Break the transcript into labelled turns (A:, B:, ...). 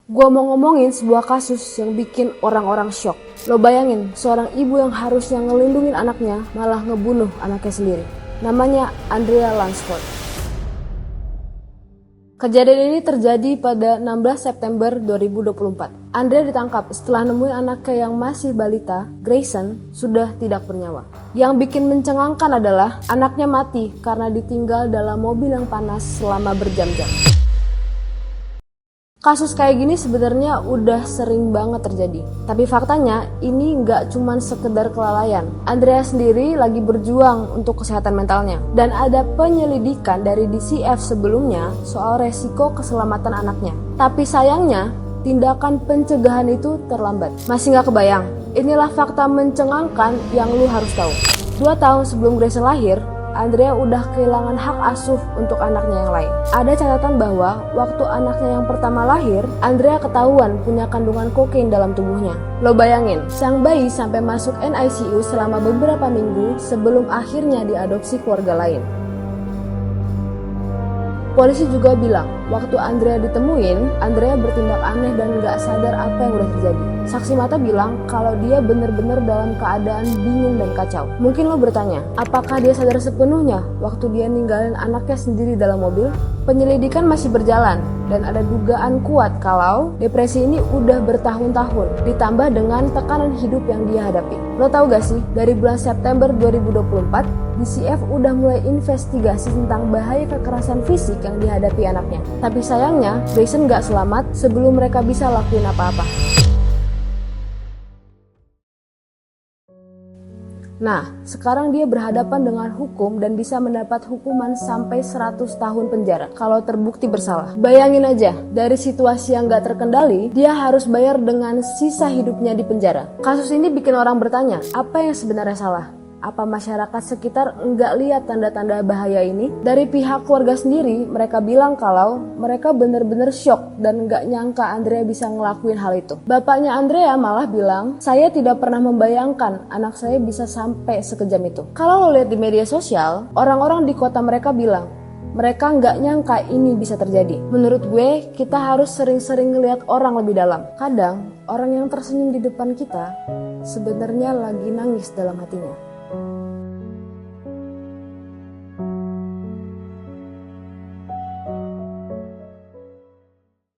A: Gua mau ngomongin sebuah kasus yang bikin orang-orang shock. Lo bayangin, seorang ibu yang harusnya ngelindungin anaknya malah ngebunuh anaknya sendiri. Namanya Andrea Lansford. Kejadian ini terjadi pada 16 September 2024. Andrea ditangkap setelah nemuin anaknya yang masih balita, Grayson, sudah tidak bernyawa. Yang bikin mencengangkan adalah anaknya mati karena ditinggal dalam mobil yang panas selama berjam-jam. Kasus kayak gini sebenarnya udah sering banget terjadi. Tapi faktanya ini nggak cuma sekedar kelalaian. Andrea sendiri lagi berjuang untuk kesehatan mentalnya. Dan ada penyelidikan dari DCF sebelumnya soal resiko keselamatan anaknya. Tapi sayangnya tindakan pencegahan itu terlambat. Masih nggak kebayang? Inilah fakta mencengangkan yang lu harus tahu. 2 tahun sebelum Grayson lahir, Andrea udah kehilangan hak asuh untuk anaknya yang lain. Ada catatan bahwa waktu anaknya yang pertama lahir, Andrea ketahuan punya kandungan kokain dalam tubuhnya. Lo bayangin, sang bayi sampai masuk NICU selama beberapa minggu sebelum akhirnya diadopsi keluarga lain. Polisi juga bilang, waktu Andrea ditemuin, Andrea bertindak aneh dan gak sadar apa yang udah terjadi. Saksi mata bilang kalau dia bener-bener dalam keadaan bingung dan kacau. Mungkin lo bertanya, apakah dia sadar sepenuhnya waktu dia ninggalin anaknya sendiri dalam mobil? Penyelidikan masih berjalan dan ada dugaan kuat kalau depresi ini udah bertahun-tahun ditambah dengan tekanan hidup yang dia hadapi. Lo tau gak sih, dari bulan September 2024, DCF udah mulai investigasi tentang bahaya kekerasan fisik yang dihadapi anaknya. Tapi sayangnya, Grayson gak selamat sebelum mereka bisa lakuin apa-apa. Nah, sekarang dia berhadapan dengan hukum dan bisa mendapat hukuman sampai 100 tahun penjara kalau terbukti bersalah. Bayangin aja, dari situasi yang gak terkendali, dia harus bayar dengan sisa hidupnya di penjara. Kasus ini bikin orang bertanya, apa yang sebenarnya salah? Apa masyarakat sekitar nggak lihat tanda-tanda bahaya ini? Dari pihak keluarga sendiri, mereka bilang kalau mereka bener-bener shock dan nggak nyangka Andrea bisa ngelakuin hal itu. Bapaknya Andrea malah bilang, saya tidak pernah membayangkan anak saya bisa sampai sekejam itu. Kalau lo lihat di media sosial, orang-orang di kota mereka bilang, mereka nggak nyangka ini bisa terjadi. Menurut gue, kita harus sering-sering ngelihat orang lebih dalam. Kadang, orang yang tersenyum di depan kita sebenarnya lagi nangis dalam hatinya.